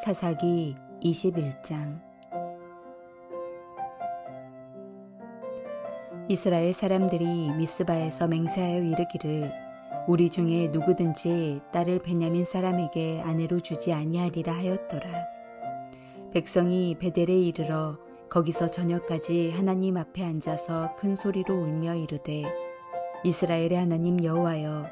사사기 21장. 이스라엘 사람들이 미스바에서 맹세하여 이르기를 우리 중에 누구든지 딸을 베냐민 사람에게 아내로 주지 아니하리라 하였더라. 백성이 베델에 이르러 거기서 저녁까지 하나님 앞에 앉아서 큰 소리로 울며 이르되 이스라엘의 하나님 여호와여,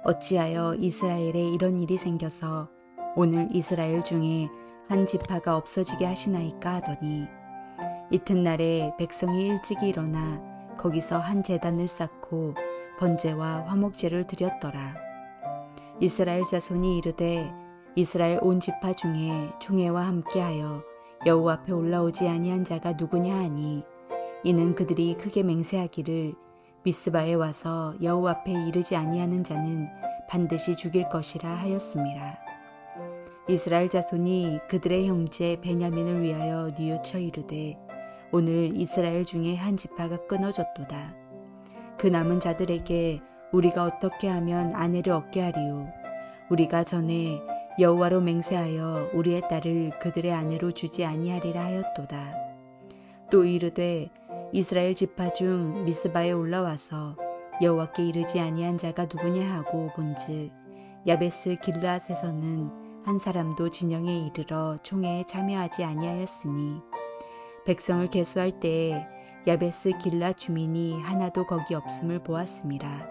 어찌하여 이스라엘에 이런 일이 생겨서 오늘 이스라엘 중에 한 지파가 없어지게 하시나이까 하더니, 이튿날에 백성이 일찍이 일어나 거기서 한 제단을 쌓고 번제와 화목제를 드렸더라. 이스라엘 자손이 이르되 이스라엘 온 지파 중에 총회와 함께하여 여호와 앞에 올라오지 아니한 자가 누구냐 하니, 이는 그들이 크게 맹세하기를 미스바에 와서 여호와 앞에 이르지 아니하는 자는 반드시 죽일 것이라 하였음이라. 이스라엘 자손이 그들의 형제 베냐민을 위하여 뉘우쳐 이르되 오늘 이스라엘 중에 한 지파가 끊어졌도다. 그 남은 자들에게 우리가 어떻게 하면 아내를 얻게 하리요? 우리가 전에 여호와로 맹세하여 우리의 딸을 그들의 아내로 주지 아니하리라 하였도다. 또 이르되 이스라엘 지파 중 미스바에 올라와서 여호와께 이르지 아니한 자가 누구냐 하고 본즉 야베스 길르앗에서는 한 사람도 진영에 이르러 총회에 참여하지 아니하였으니, 백성을 계수할 때에 야베스 길르앗 주민이 하나도 거기 없음을 보았음이라.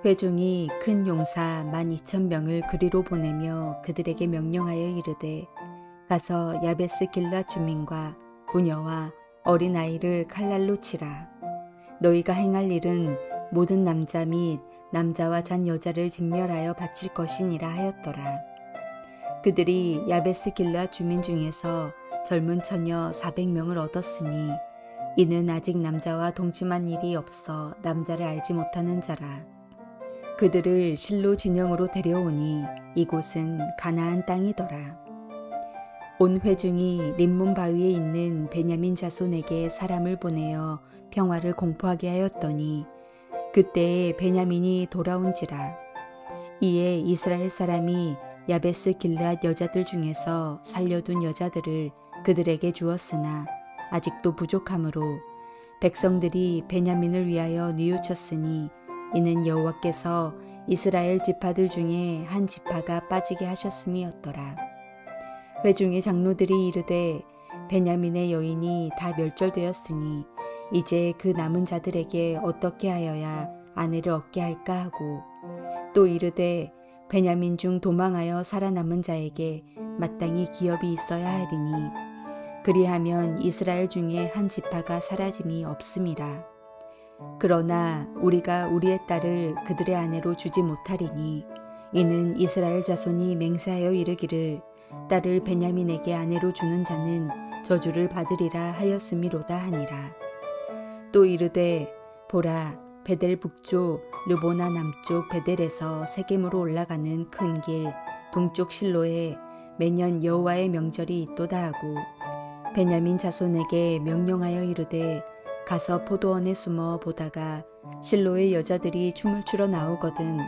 회중이 큰 용사 12,000명을 그리로 보내며 그들에게 명령하여 이르되 가서 야베스 길르앗 주민과 부녀와 어린아이를 칼날로 치라. 너희가 행할 일은 모든 남자 및 남자와 잔 여자를 진멸하여 바칠 것이니라 하였더라. 그들이 야베스 길르앗 주민 중에서 젊은 처녀 400명을 얻었으니 이는 아직 남자와 동침한 일이 없어 남자를 알지 못하는 자라. 그들을 실로 진영으로 데려오니 이곳은 가나안 땅이더라. 온 회중이 림몬 바위에 있는 베냐민 자손에게 사람을 보내어 평화를 공포하게 하였더니 그때에 베냐민이 돌아온지라. 이에 이스라엘 사람이 야베스 길르앗 여자들 중에서 살려둔 여자들을 그들에게 주었으나 아직도 부족하므로 백성들이 베냐민을 위하여 뉘우쳤으니 이는 여호와께서 이스라엘 지파들 중에 한 지파가 빠지게 하셨음이었더라. 회중의 장로들이 이르되 베냐민의 여인이 다 멸절되었으니 이제 그 남은 자들에게 어떻게 하여야 아내를 얻게 할까 하고, 또 이르되 베냐민 중 도망하여 살아남은 자에게 마땅히 기업이 있어야 하리니 그리하면 이스라엘 중에 한 지파가 사라짐이 없음이라. 그러나 우리가 우리의 딸을 그들의 아내로 주지 못하리니 이는 이스라엘 자손이 맹세하여 이르기를 딸을 베냐민에게 아내로 주는 자는 저주를 받으리라 하였음이로다 하니라. 또 이르되 보라, 베델 북쪽 르보나 남쪽 베델에서 세겜으로 올라가는 큰 길 동쪽 실로에 매년 여호와의 명절이 있도다 하고, 베냐민 자손에게 명령하여 이르되 가서 포도원에 숨어 보다가 실로의 여자들이 춤을 추러 나오거든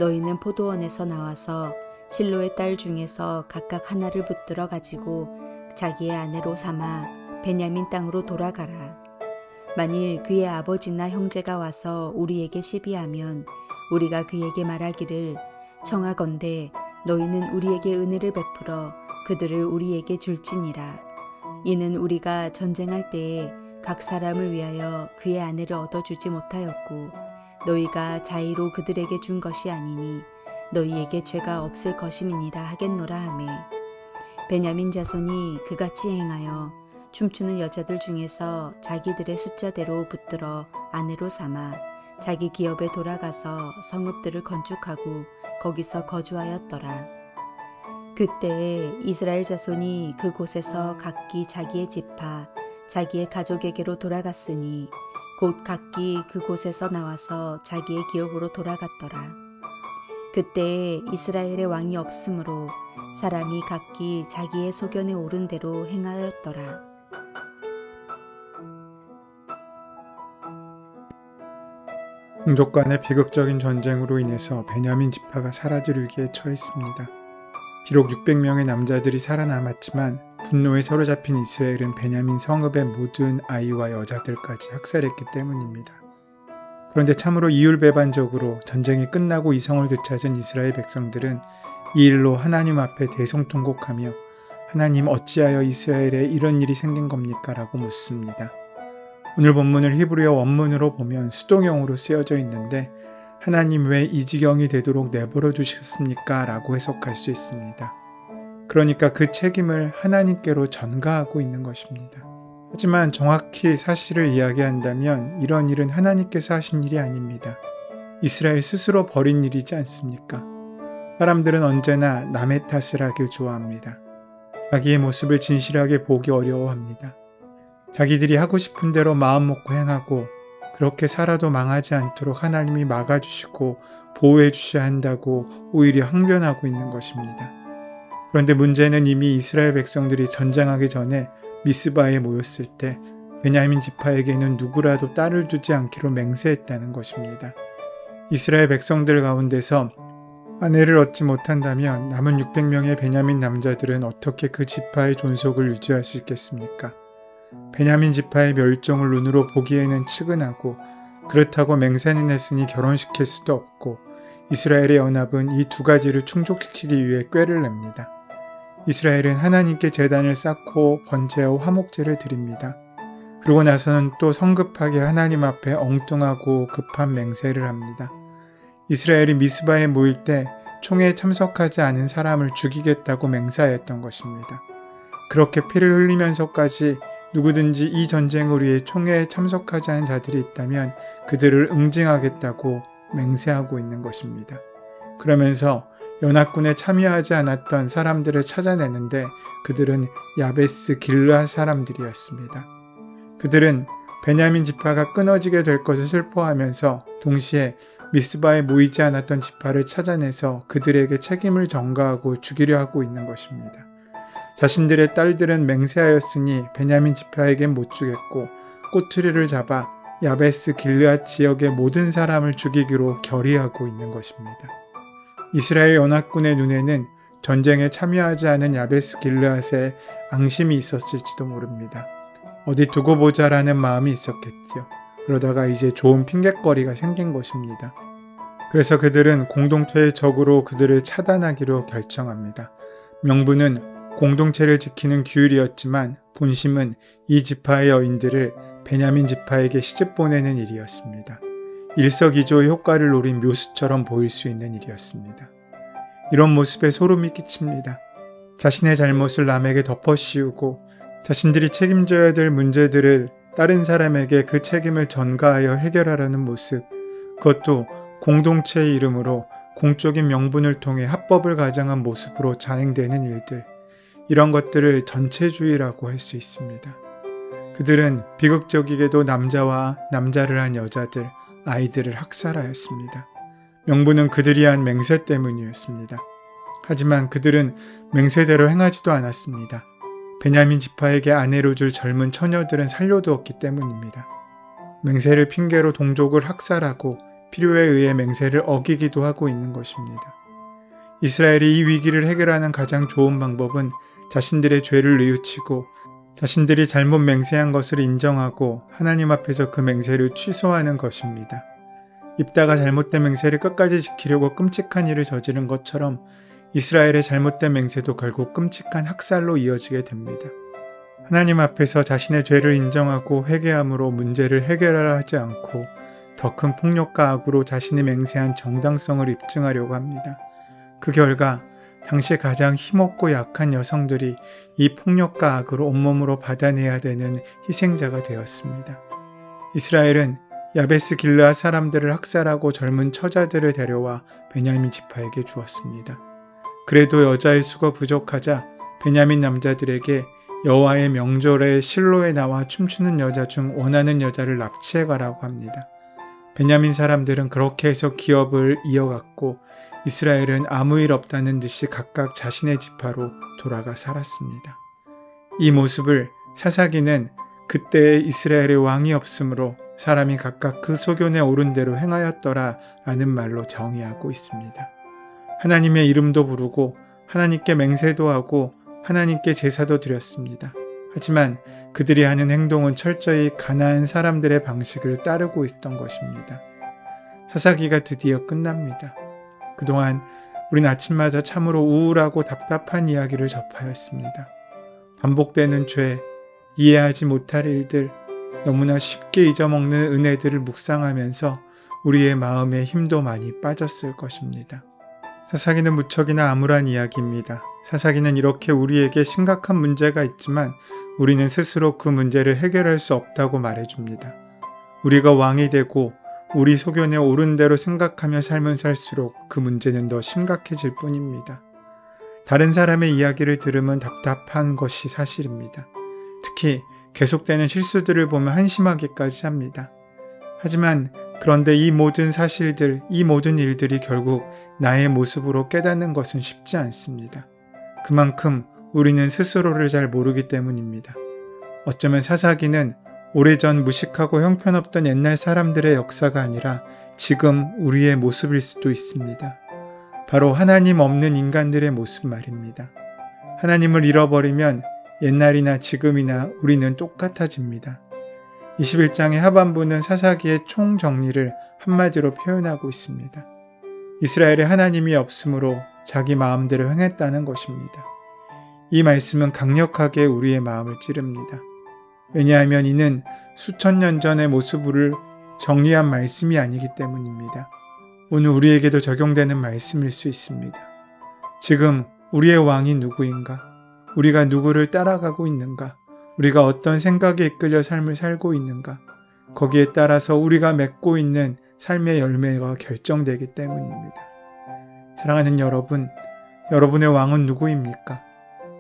너희는 포도원에서 나와서 실로의 딸 중에서 각각 하나를 붙들어 가지고 자기의 아내로 삼아 베냐민 땅으로 돌아가라. 만일 그의 아버지나 형제가 와서 우리에게 시비하면 우리가 그에게 말하기를 청하건대 너희는 우리에게 은혜를 베풀어 그들을 우리에게 줄지니라. 이는 우리가 전쟁할 때에 각 사람을 위하여 그의 아내를 얻어주지 못하였고 너희가 자의로 그들에게 준 것이 아니니 너희에게 죄가 없을 것임이니라 하겠노라 하매, 베냐민 자손이 그같이 행하여 춤추는 여자들 중에서 자기들의 숫자대로 붙들어 아내로 삼아 자기 기업에 돌아가서 성읍들을 건축하고 거기서 거주하였더라. 그때에 이스라엘 자손이 그곳에서 각기 자기의 지파 자기의 가족에게로 돌아갔으니 곧 각기 그곳에서 나와서 자기의 기업으로 돌아갔더라. 그때에 이스라엘의 왕이 없으므로 사람이 각기 자기의 소견에 오른 대로 행하였더라. 동족 간의 비극적인 전쟁으로 인해서 베냐민 지파가 사라질 위기에 처했습니다. 비록 600명의 남자들이 살아남았지만 분노에 사로잡힌 이스라엘은 베냐민 성읍의 모든 아이와 여자들까지 학살했기 때문입니다. 그런데 참으로 이율배반적으로 전쟁이 끝나고 이성을 되찾은 이스라엘 백성들은 이 일로 하나님 앞에 대성통곡하며 하나님 어찌하여 이스라엘에 이런 일이 생긴 겁니까? 라고 묻습니다. 오늘 본문을 히브리어 원문으로 보면 수동형으로 쓰여져 있는데 하나님 왜 이 지경이 되도록 내버려 두셨습니까? 라고 해석할 수 있습니다. 그러니까 그 책임을 하나님께로 전가하고 있는 것입니다. 하지만 정확히 사실을 이야기한다면 이런 일은 하나님께서 하신 일이 아닙니다. 이스라엘 스스로 벌인 일이지 않습니까? 사람들은 언제나 남의 탓을 하길 좋아합니다. 자기의 모습을 진실하게 보기 어려워합니다. 자기들이 하고 싶은 대로 마음 먹고 행하고 그렇게 살아도 망하지 않도록 하나님이 막아주시고 보호해 주셔야 한다고 오히려 항변하고 있는 것입니다. 그런데 문제는 이미 이스라엘 백성들이 전쟁하기 전에 미스바에 모였을 때 베냐민 지파에게는 누구라도 딸을 두지 않기로 맹세했다는 것입니다. 이스라엘 백성들 가운데서 아내를 얻지 못한다면 남은 600명의 베냐민 남자들은 어떻게 그 지파의 존속을 유지할 수 있겠습니까? 베냐민 지파의 멸종을 눈으로 보기에는 측은하고 그렇다고 맹세는 했으니 결혼시킬 수도 없고 이스라엘의 연합은 이 두 가지를 충족시키기 위해 꾀를 냅니다. 이스라엘은 하나님께 제단을 쌓고 번제와 화목제를 드립니다. 그러고 나서는 또 성급하게 하나님 앞에 엉뚱하고 급한 맹세를 합니다. 이스라엘이 미스바에 모일 때 총회에 참석하지 않은 사람을 죽이겠다고 맹세하였던 것입니다. 그렇게 피를 흘리면서까지 누구든지 이 전쟁을 위해 총회에 참석하지 않은 자들이 있다면 그들을 응징하겠다고 맹세하고 있는 것입니다. 그러면서 연합군에 참여하지 않았던 사람들을 찾아내는데 그들은 야베스 길르앗 사람들이었습니다. 그들은 베냐민 지파가 끊어지게 될 것을 슬퍼하면서 동시에 미스바에 모이지 않았던 지파를 찾아내서 그들에게 책임을 전가하고 죽이려 하고 있는 것입니다. 자신들의 딸들은 맹세하였으니 베냐민 지파에겐 못 주겠고 꼬투리를 잡아 야베스 길르앗 지역의 모든 사람을 죽이기로 결의하고 있는 것입니다. 이스라엘 연합군의 눈에는 전쟁에 참여하지 않은 야베스 길르앗에 앙심이 있었을지도 모릅니다. 어디 두고 보자라는 마음이 있었겠죠. 그러다가 이제 좋은 핑곗거리가 생긴 것입니다. 그래서 그들은 공동체의 적으로 그들을 차단하기로 결정합니다. 명분은 공동체를 지키는 규율이었지만 본심은 이 지파의 여인들을 베냐민 지파에게 시집 보내는 일이었습니다. 일석이조의 효과를 노린 묘수처럼 보일 수 있는 일이었습니다. 이런 모습에 소름이 끼칩니다. 자신의 잘못을 남에게 덮어씌우고 자신들이 책임져야 될 문제들을 다른 사람에게 그 책임을 전가하여 해결하려는 모습, 그것도 공동체의 이름으로 공적인 명분을 통해 합법을 가장한 모습으로 자행되는 일들, 이런 것들을 전체주의라고 할 수 있습니다. 그들은 비극적이게도 남자와 남자를 한 여자들, 아이들을 학살하였습니다. 명분은 그들이 한 맹세 때문이었습니다. 하지만 그들은 맹세대로 행하지도 않았습니다. 베냐민 지파에게 아내로 줄 젊은 처녀들은 살려두었기 때문입니다. 맹세를 핑계로 동족을 학살하고 필요에 의해 맹세를 어기기도 하고 있는 것입니다. 이스라엘이 이 위기를 해결하는 가장 좋은 방법은 자신들의 죄를 뉘우치고 자신들이 잘못 맹세한 것을 인정하고 하나님 앞에서 그 맹세를 취소하는 것입니다. 입다가 잘못된 맹세를 끝까지 지키려고 끔찍한 일을 저지른 것처럼 이스라엘의 잘못된 맹세도 결국 끔찍한 학살로 이어지게 됩니다. 하나님 앞에서 자신의 죄를 인정하고 회개함으로 문제를 해결하려 하지 않고 더 큰 폭력과 악으로 자신이 맹세한 정당성을 입증하려고 합니다. 그 결과 당시 가장 힘없고 약한 여성들이 이 폭력과 악을 온몸으로 받아내야 되는 희생자가 되었습니다. 이스라엘은 야베스 길르앗 사람들을 학살하고 젊은 처자들을 데려와 베냐민 지파에게 주었습니다. 그래도 여자의 수가 부족하자 베냐민 남자들에게 여호와의 명절에 실로에 나와 춤추는 여자 중 원하는 여자를 납치해 가라고 합니다. 베냐민 사람들은 그렇게 해서 기업을 이어갔고 이스라엘은 아무 일 없다는 듯이 각각 자신의 지파로 돌아가 살았습니다. 이 모습을 사사기는 그때의 이스라엘의 왕이 없으므로 사람이 각각 그 소견에 오른 대로 행하였더라 라는 말로 정의하고 있습니다. 하나님의 이름도 부르고 하나님께 맹세도 하고 하나님께 제사도 드렸습니다. 하지만 그들이 하는 행동은 철저히 가나안 사람들의 방식을 따르고 있던 것입니다. 사사기가 드디어 끝납니다. 그동안 우린 아침마다 참으로 우울하고 답답한 이야기를 접하였습니다. 반복되는 죄, 이해하지 못할 일들, 너무나 쉽게 잊어먹는 은혜들을 묵상하면서 우리의 마음에 힘도 많이 빠졌을 것입니다. 사사기는 무척이나 암울한 이야기입니다. 사사기는 이렇게 우리에게 심각한 문제가 있지만 우리는 스스로 그 문제를 해결할 수 없다고 말해줍니다. 우리가 왕이 되고 우리 소견에 옳은 대로 생각하며 삶은 살수록 그 문제는 더 심각해질 뿐입니다. 다른 사람의 이야기를 들으면 답답한 것이 사실입니다. 특히 계속되는 실수들을 보면 한심하기까지 합니다. 하지만 그런데 이 모든 사실들, 이 모든 일들이 결국 나의 모습으로 깨닫는 것은 쉽지 않습니다. 그만큼 우리는 스스로를 잘 모르기 때문입니다. 어쩌면 사사기는 오래전 무식하고 형편없던 옛날 사람들의 역사가 아니라 지금 우리의 모습일 수도 있습니다. 바로 하나님 없는 인간들의 모습 말입니다. 하나님을 잃어버리면 옛날이나 지금이나 우리는 똑같아집니다. 21장의 하반부는 사사기의 총정리를 한마디로 표현하고 있습니다. 이스라엘에 하나님이 없으므로 자기 마음대로 행했다는 것입니다. 이 말씀은 강력하게 우리의 마음을 찌릅니다. 왜냐하면 이는 수천 년 전의 모습을 정리한 말씀이 아니기 때문입니다. 오늘 우리에게도 적용되는 말씀일 수 있습니다. 지금 우리의 왕이 누구인가? 우리가 누구를 따라가고 있는가? 우리가 어떤 생각에 이끌려 삶을 살고 있는가? 거기에 따라서 우리가 맺고 있는 삶의 열매가 결정되기 때문입니다. 사랑하는 여러분, 여러분의 왕은 누구입니까?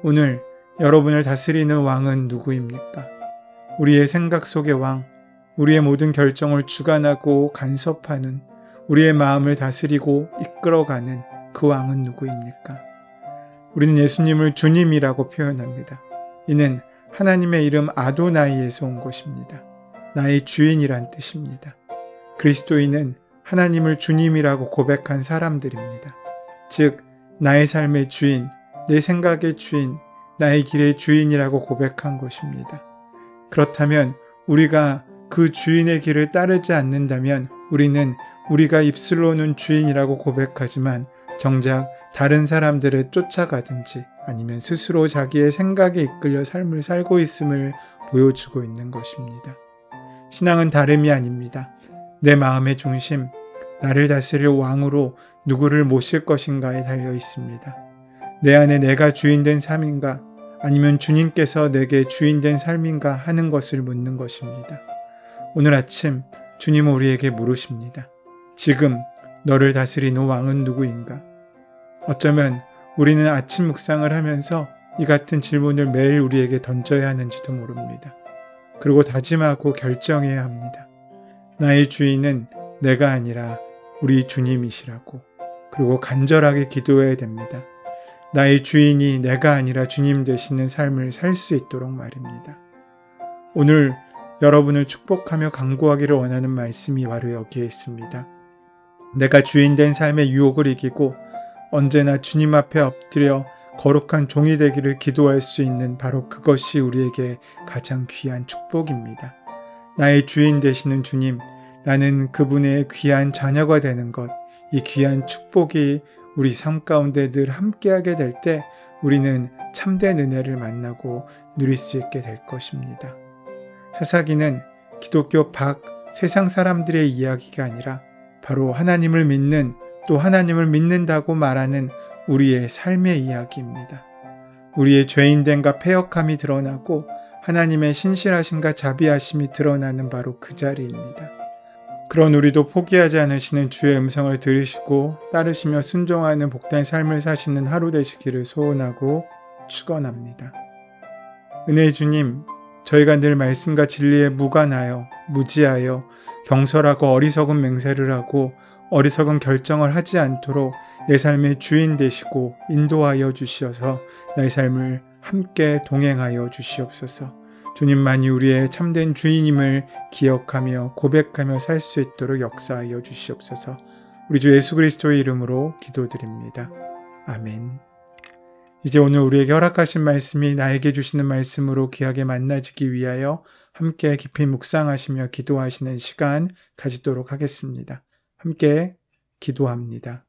오늘 여러분을 다스리는 왕은 누구입니까? 우리의 생각 속의 왕, 우리의 모든 결정을 주관하고 간섭하는, 우리의 마음을 다스리고 이끌어가는 그 왕은 누구입니까? 우리는 예수님을 주님이라고 표현합니다. 이는 하나님의 이름 아도나이에서 온 것입니다. 나의 주인이란 뜻입니다. 그리스도인은 하나님을 주님이라고 고백한 사람들입니다. 즉, 나의 삶의 주인, 내 생각의 주인, 나의 길의 주인이라고 고백한 것입니다. 그렇다면 우리가 그 주인의 길을 따르지 않는다면 우리는 우리가 입술로는 주인이라고 고백하지만 정작 다른 사람들을 쫓아가든지 아니면 스스로 자기의 생각에 이끌려 삶을 살고 있음을 보여주고 있는 것입니다. 신앙은 다름이 아닙니다. 내 마음의 중심, 나를 다스릴 왕으로 누구를 모실 것인가에 달려 있습니다. 내 안에 내가 주인된 삶인가 아니면 주님께서 내게 주인된 삶인가 하는 것을 묻는 것입니다. 오늘 아침 주님은 우리에게 물으십니다. 지금 너를 다스리는 왕은 누구인가? 어쩌면 우리는 아침 묵상을 하면서 이 같은 질문을 매일 우리에게 던져야 하는지도 모릅니다. 그리고 다짐하고 결정해야 합니다. 나의 주인은 내가 아니라 우리 주님이시라고. 그리고 간절하게 기도해야 됩니다. 나의 주인이 내가 아니라 주님 되시는 삶을 살 수 있도록 말입니다. 오늘 여러분을 축복하며 강구하기를 원하는 말씀이 바로 여기에 있습니다. 내가 주인된 삶의 유혹을 이기고 언제나 주님 앞에 엎드려 거룩한 종이 되기를 기도할 수 있는 바로 그것이 우리에게 가장 귀한 축복입니다. 나의 주인 되시는 주님, 나는 그분의 귀한 자녀가 되는 것, 이 귀한 축복이 우리 삶 가운데 늘 함께하게 될 때 우리는 참된 은혜를 만나고 누릴 수 있게 될 것입니다. 사사기는 기독교 밖 세상 사람들의 이야기가 아니라 바로 하나님을 믿는 또 하나님을 믿는다고 말하는 우리의 삶의 이야기입니다. 우리의 죄인됨과 패역함이 드러나고 하나님의 신실하심과 자비하심이 드러나는 바로 그 자리입니다. 그런 우리도 포기하지 않으시는 주의 음성을 들으시고 따르시며 순종하는 복된 삶을 사시는 하루 되시기를 소원하고 축원합니다. 은혜의 주님, 저희가 늘 말씀과 진리에 무관하여 무지하여 경솔하고 어리석은 맹세를 하고 어리석은 결정을 하지 않도록 내 삶의 주인 되시고 인도하여 주시어서 나의 삶을 함께 동행하여 주시옵소서. 주님만이 우리의 참된 주인임을 기억하며 고백하며 살 수 있도록 역사하여 주시옵소서. 우리 주 예수 그리스도의 이름으로 기도드립니다. 아멘. 이제 오늘 우리에게 허락하신 말씀이 나에게 주시는 말씀으로 귀하게 만나지기 위하여 함께 깊이 묵상하시며 기도하시는 시간 가지도록 하겠습니다. 함께 기도합니다.